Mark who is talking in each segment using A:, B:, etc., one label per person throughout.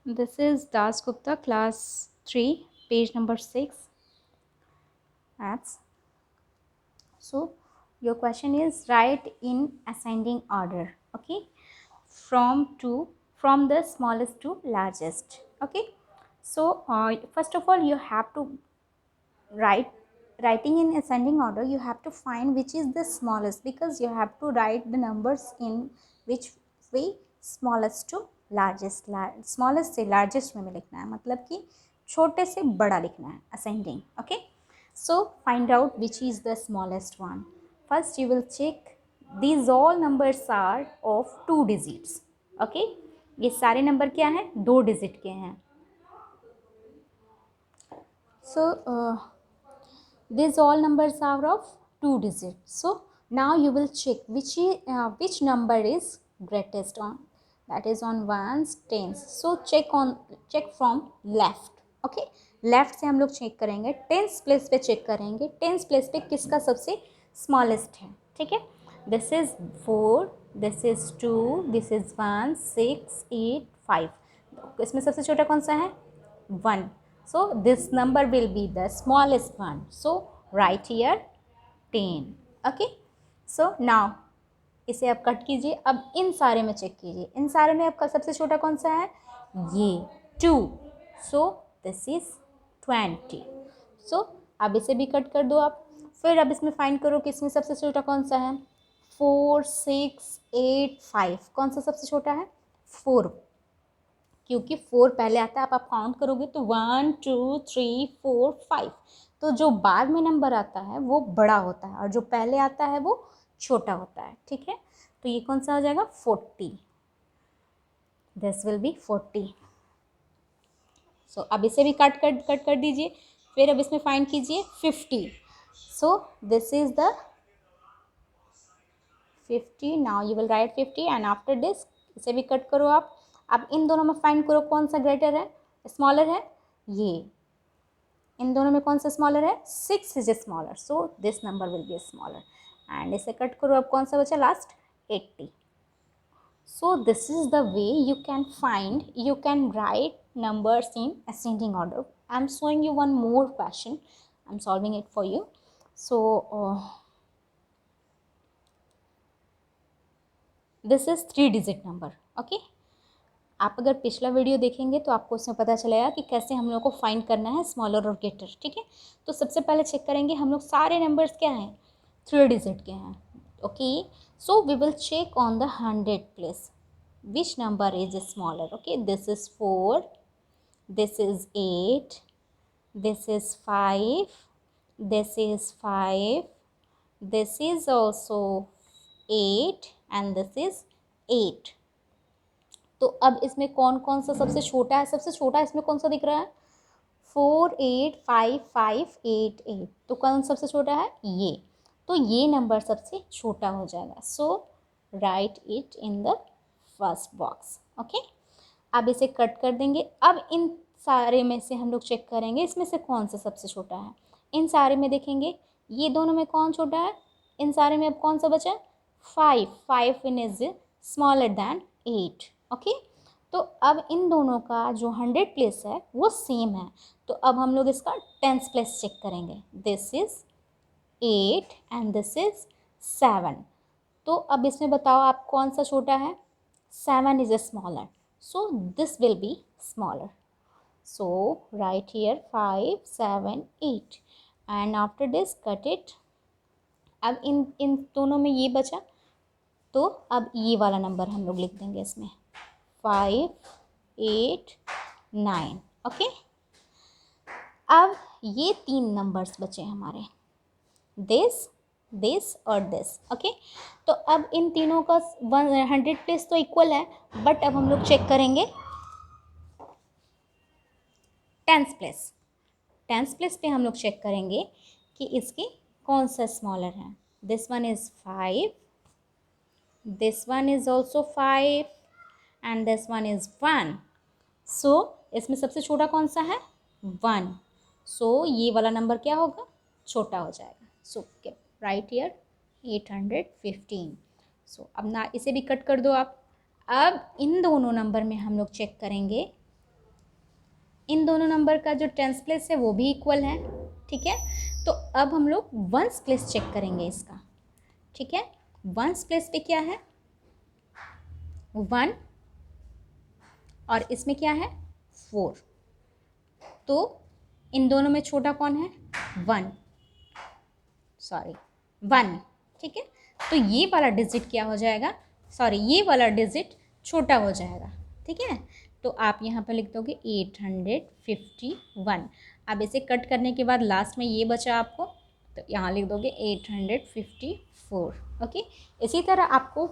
A: This is Das Gupta, class 3, page number 6. That's so your question is write in ascending order. Okay, from the smallest to largest. Okay, so first of all you have to writing in ascending order. You have to find which is the smallest, because you have to write the numbers in which way smallest to largest. Smallest से largest में लिखना है, मतलब कि छोटे से बड़ा लिखना है, ascending. Okay, so find out which is the smallest one. First you will check these all numbers are of 2 digits. Okay, ये सारे नंबर क्या हैं, 2 डिजिट के हैं. So these all numbers are of 2 digits. So now you will check which number is greatest on, that is on ones, tens. So check from left. Okay, left से हम लोग check करेंगे, tens place पे check करेंगे, tens place पे किसका सबसे smallest है. ठीक है, this is 4, this is 2, this is 1, 6, 8, 5. इसमें सबसे छोटा कौन सा है, 1. So this number will be the smallest one. So write here 10. Okay. So now इसे आप कट कीजिए. अब इन सारे में चेक कीजिए, इन सारे में आपका सबसे छोटा कौन सा है, ये 2. So this is 20. So अब इसे भी कट कर दो आप. फिर अब इसमें फाइंड करो कि इसमें सबसे छोटा कौन सा है, 4, 6, 8, 5. कौन सा सबसे छोटा है, 4, क्योंकि 4 पहले आता है. आप काउंट करोगे तो 1, 2, 3, 4, 5. तो जो बाद में नंबर आता है वो बड़ा होता है और जो पहले आता है वो छोटा होता है. ठीक है, तो ये कौन सा हो जाएगा, 40. This will be 40. सो अब इसे भी कट कर दीजिए. फिर अब इसमें फाइंड कीजिए 50. So this is the 50. Now you will write 50 and after this इसे भी कट करो आप. अब इन दोनों में फाइंड करो कौन सा ग्रेटर है, स्मॉलर है. ये इन दोनों में कौन सा स्मॉलर है, 6 is a smaller. So this number will be smaller. And इसे कट करो. अब कौन सा बचा last, 80. So this is the way you can find, you can write numbers in ascending order. I am showing you one more question. I am solving it for you. So this is 3 digit number. Okay, आप अगर पिछला video देखेंगे तो आपको उसमें पता चलेगा कि कैसे हम लोग को फाइंड करना है स्मॉलर और ग्रेटर. ठीक है, तो सबसे पहले चेक करेंगे हम लोग सारे नंबर्स क्या हैं, 3 डिजिट के हैं. Okay, so we will check on the 100 place which number is smaller. Okay, this is 4, this is 8, this is 5, this is 5, this is also 8 and this is 8. तो अब इसमें कौन कौन सा सबसे छोटा है, सबसे छोटा इसमें कौन सा दिख रहा है, 4, 8, 5, 5, 8, 8. तो कौन सबसे छोटा है, ये. तो ये नंबर सबसे छोटा हो जाएगा. So write it in the first box. Okay, अब इसे कट कर देंगे. अब इन सारे में से हम लोग चेक करेंगे इसमें से कौन सा सबसे छोटा है. इन सारे में देखेंगे ये दोनों में कौन छोटा है, इन सारे में अब कौन सा बचा, 5. 5 इन इज स्मॉलर दैन 8. ओके, तो अब इन दोनों का जो 100 प्लेस है वो सेम है. तो अब हम लोग इसका 10th प्लेस चेक करेंगे. This is 8 and this is 7. तो अब इसमें बताओ आप कौन सा छोटा है, 7 is a smaller. So this will be smaller. So right here 5, 7, 8 and after this cut it. अब इन दोनों में ये बचा, तो अब ये वाला नंबर हम लोग लिख देंगे इसमें, 5, 8, 9. ओके, अब ये 3 नंबर्स बचे हमारे, दिस, दिस और दिस. ओके, तो अब इन तीनों का 100 प्लेस तो इक्वल है, बट अब हम लोग चेक करेंगे 10th प्लेस. 10th प्लेस पे हम लोग चेक करेंगे कि इसकी कौन सा स्मॉलर है. This one is 5, this one is also 5 and this one is 1. सो इसमें सबसे छोटा कौन सा है, 1. सो ये वाला नंबर क्या होगा, छोटा हो जाएगा. So right here 815. सो अब ना इसे भी कट कर दो आप. अब इन दोनों नंबर में हम लोग चेक करेंगे इन दोनों नंबर का जो टेंस प्लेस है वो भी इक्वल है, ठीक है। तो अब हम लोग वंस प्लेस चेक करेंगे इसका, ठीक है। वंस प्लेस पे क्या है, 1 और इसमें क्या है 4, तो इन दोनों में छोटा कौन है 1, सॉरी 1, ठीक है। तो ये वाला डिजिट क्या हो जाएगा, सॉरी ये वाला डिजिट छोटा हो जाएगा, ठीक है। तो आप यहाँ पर लिख दोगे 851। अब इसे कट करने के बाद लास्ट में ये बचा आपको, तो यहाँ लिख दोगे 854, ओके। इसी तरह आपको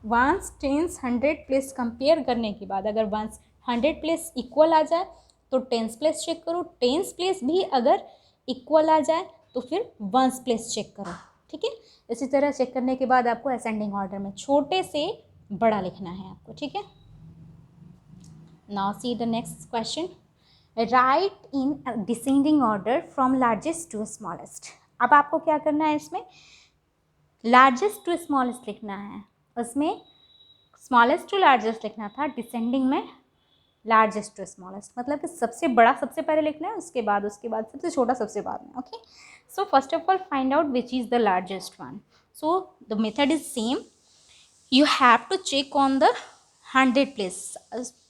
A: वंस टेंस 100 प्लेस कंपेयर करने के बाद अगर वंस 100 प्लेस इक्वल आ जाए तो टेंस प्लेस चेक करो, टेंस प्लेस भी अगर इक्वल आ जाए तो फिर वंस प्लेस चेक करो, ठीक है। इसी तरह चेक करने के बाद आपको असेंडिंग ऑर्डर में छोटे से बड़ा लिखना है आपको, ठीक है। Now see the next question, write in descending order from largest to smallest. अब आपको क्या करना है, इसमें लार्जेस्ट टू स्मॉलेस्ट लिखना है, उसमें स्मॉलेस्ट टू लार्जेस्ट लिखना था, डिसेंडिंग में लार्जेस्ट टू स्मॉलेस्ट, मतलब कि सबसे बड़ा सबसे पहले लिखना है, उसके बाद सबसे छोटा सबसे बाद में, okay. So first of all find out which is the largest one. So the method is same, you have to check on the 100 place.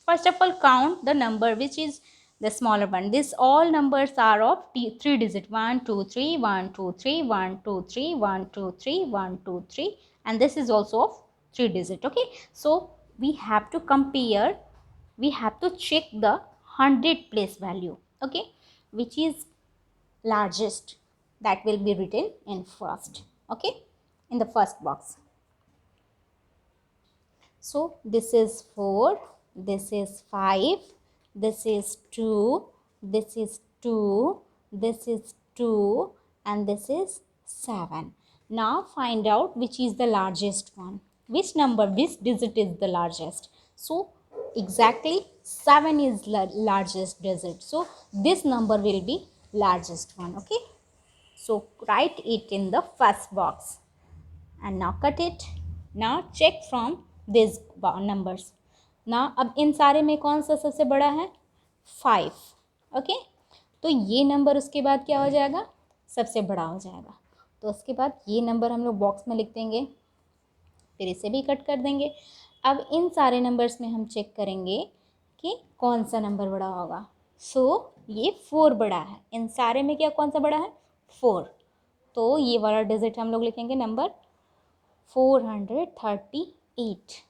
A: First of all count the number which is the smaller one. This all numbers are of 3 digit, 1 2 3 1 2 3 1 2 3 1 2 3 1 2 3, and this is also of 3 digit, okay. So we have to compare, we have to check the 100 place value, okay, which is largest, that will be written in first, okay, in the first box. So this is 4, this is 5, this is 2, this is 2, this is 2, and this is 7. Now find out which is the largest one, which number, which digit is the largest. So exactly 7 is largest digit, so this number will be largest one, okay. So write it in the first box and now cut it. Now check from these numbers. Now अब इन सारे में कौन सा सबसे बड़ा है 5, okay. तो ये नंबर उसके बाद क्या हो जाएगा, सबसे बड़ा हो जाएगा। तो उसके बाद ये नंबर हम लोग बॉक्स में लिख देंगे, फिर इसे भी कट कर देंगे। अब इन सारे नंबर्स में हम चेक करेंगे कि कौन सा नंबर बड़ा होगा। सो ये 4 बड़ा है, इन सारे में क्या कौन सा बड़ा है 4, तो ये वाला डिजिट हम लोग लिखेंगे नंबर 438।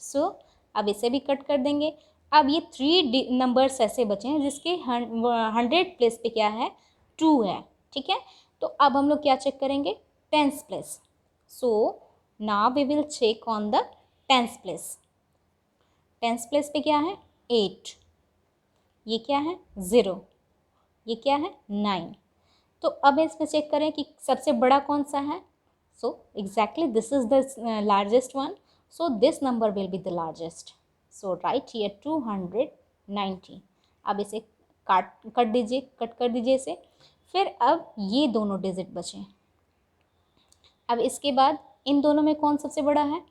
A: सो अब इसे भी कट कर देंगे। अब ये 3 नंबर्स ऐसे बचे हैं जिसके 100 प्लेस पे क्या है 2 है, ठीक है। तो अब हम लोग क्या चेक करेंगे, tens place. So now we will check on the tens place. Tens place पे क्या है 8, ये क्या है 0, ये क्या है 9। तो अब इसमें चेक करें कि सबसे बड़ा कौन सा है। So exactly this is the largest one, so this number will be the largest. So write here 290. अब इसे कट कर दीजिए इसे। फिर अब ये दोनों डिजिट बचे। अब इसके बाद इन दोनों में कौन सबसे बड़ा है,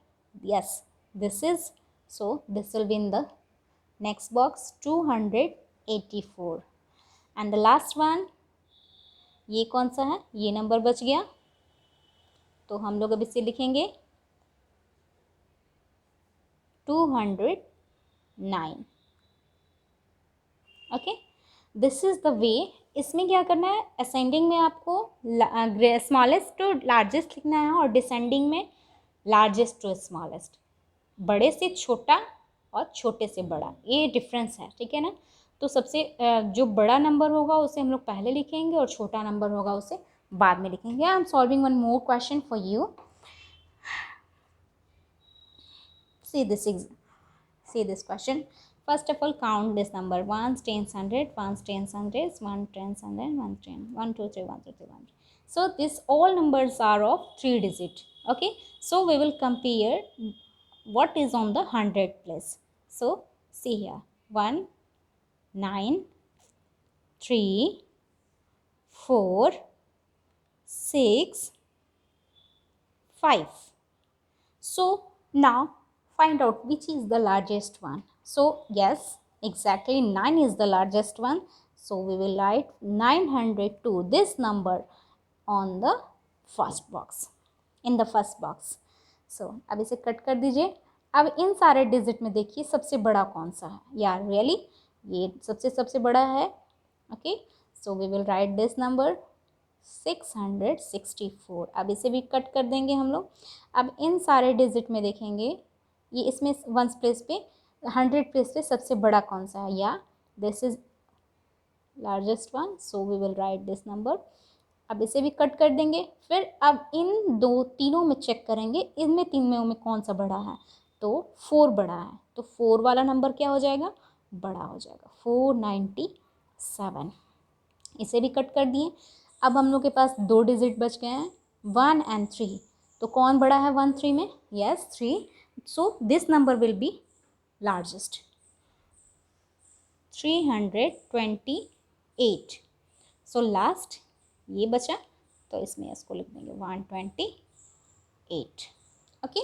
A: yes this is, so this will be in the next box 284, and the last one ये कौन सा है, ये नंबर बच गया, तो हम लोग अब इसे लिखेंगे 209, okay. This is the way. इसमें क्या करना है, असेंडिंग में आपको स्मॉलेस्ट टू लार्जेस्ट लिखना है और डिसेंडिंग में लार्जेस्ट टू स्मॉलेस्ट, बड़े से छोटा और छोटे से बड़ा, ये डिफरेंस है, ठीक है ना। तो सबसे जो बड़ा नंबर होगा उसे हम लोग पहले लिखेंगे और छोटा नंबर होगा उसे बाद में लिखेंगे। I am solving one more question for you. See this question. First of all, count this number 1 tens 100, 1 tens 100, 1 tens 100, 1 10, 1 2 3 1 2 3 1. So this all numbers are of 3 digit, okay. So we will compare what is on the 100 place. So see here 1 9 3 4 6 5. So now find out which is the largest one. So yes, Exactly, 9 is the largest one. So we will write 902, this number, on the first box, in the first box. So अब इसे cut कर दीजिए. अब इन सारे digit में देखिए सबसे बड़ा कौन सा है. यार रियली ये सबसे बड़ा है. Okay, so we will write this number 664. अब इसे भी कट कर देंगे हम लोग. अब इन सारे डिजिट में देखेंगे ये इसमें वंस प्लेस पे 100 प्लेस पे सबसे बड़ा कौन सा है. या this is largest one, so we will write this number. अब इसे भी कट कर देंगे. फिर अब इन तीनों में चेक करेंगे इनमें तीनों में कौन सा बड़ा है. तो 4 बड़ा है, तो 4 वाला नंबर क्या हो जाएगा, बड़ा हो जाएगा, 497. इसे भी कट कर दिए. अब हम लोग के पास 2 डिजिट बच गए हैं, 1 and 3. तो कौन बड़ा है 1 3 में. Yes 3. So this number will be largest, 328. So last ये बचा, तो इसमें इसको लिख देंगे 128. Okay,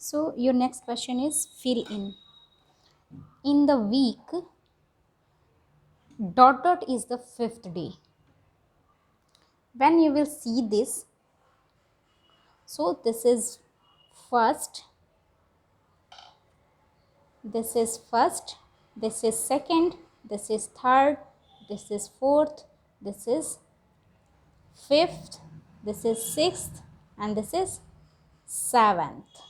A: so your next question is fill in the week ... is the 5th day. When you will see this, so this is first, this is first, this is second, this is third, this is fourth, this is fifth, this is sixth, and this is seventh.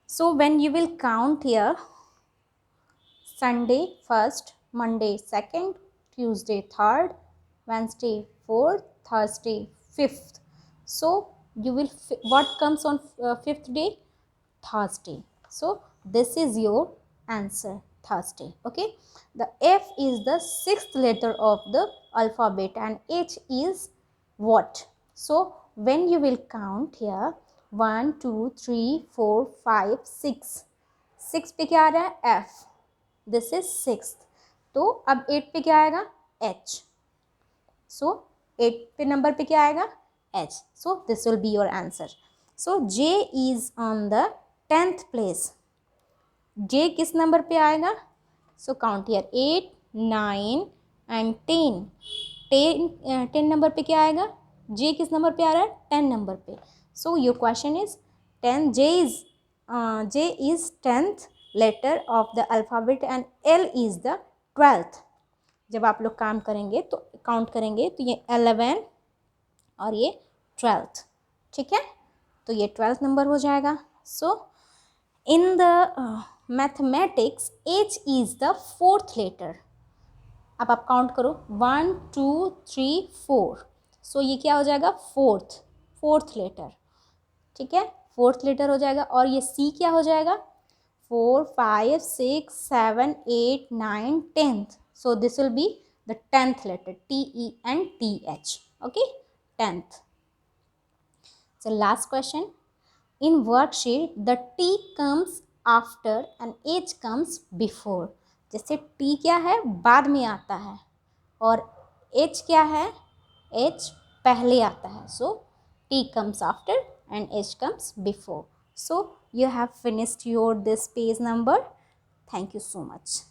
A: So when you will count here, Sunday first, Monday second, Tuesday third, Wednesday fourth, Thursday fifth. So you will what comes on 5th day? Thursday. So this is your answer, Thursday. Okay, the F is the 6th letter of the alphabet and H is what? So when you will count here, 1 2 3 4 5 6, 6 पे क्या आ रहा है, F. This is 6th. तो अब 8 पे क्या आएगा, H. सो 8 पे नंबर पे क्या आएगा, H. So this will be your answer. So J is on the 10th place. J किस नंबर पे आएगा, so count here 8 9 and 10. 10 number पे क्या आएगा, J किस नंबर पे आ रहा है, 10 नंबर पे. So your question is 10. J is 10th letter of the alphabet and L is the 12th. जब आप लोग काम करेंगे तो काउंट करेंगे तो ये 11 और ये 12th. ठीक है, तो ये 12th नंबर हो जाएगा. So in the mathematics H is the 4th letter. अब आप काउंट करो 1 2 3 4. सो ये क्या हो जाएगा, फोर्थ लेटर. ठीक है, 4th लेटर हो जाएगा. और ये C क्या हो जाएगा, 4 5 6 7 8 9 10th. So this will be the 10th letter, TENTH. Okay, 10th. So last question. In worksheet, the T comes after and H comes before. जैसे T क्या है, बाद में आता है, और H क्या है, H पहले आता है. So T comes after and H comes before. So you have finished your this page number. Thank you so much.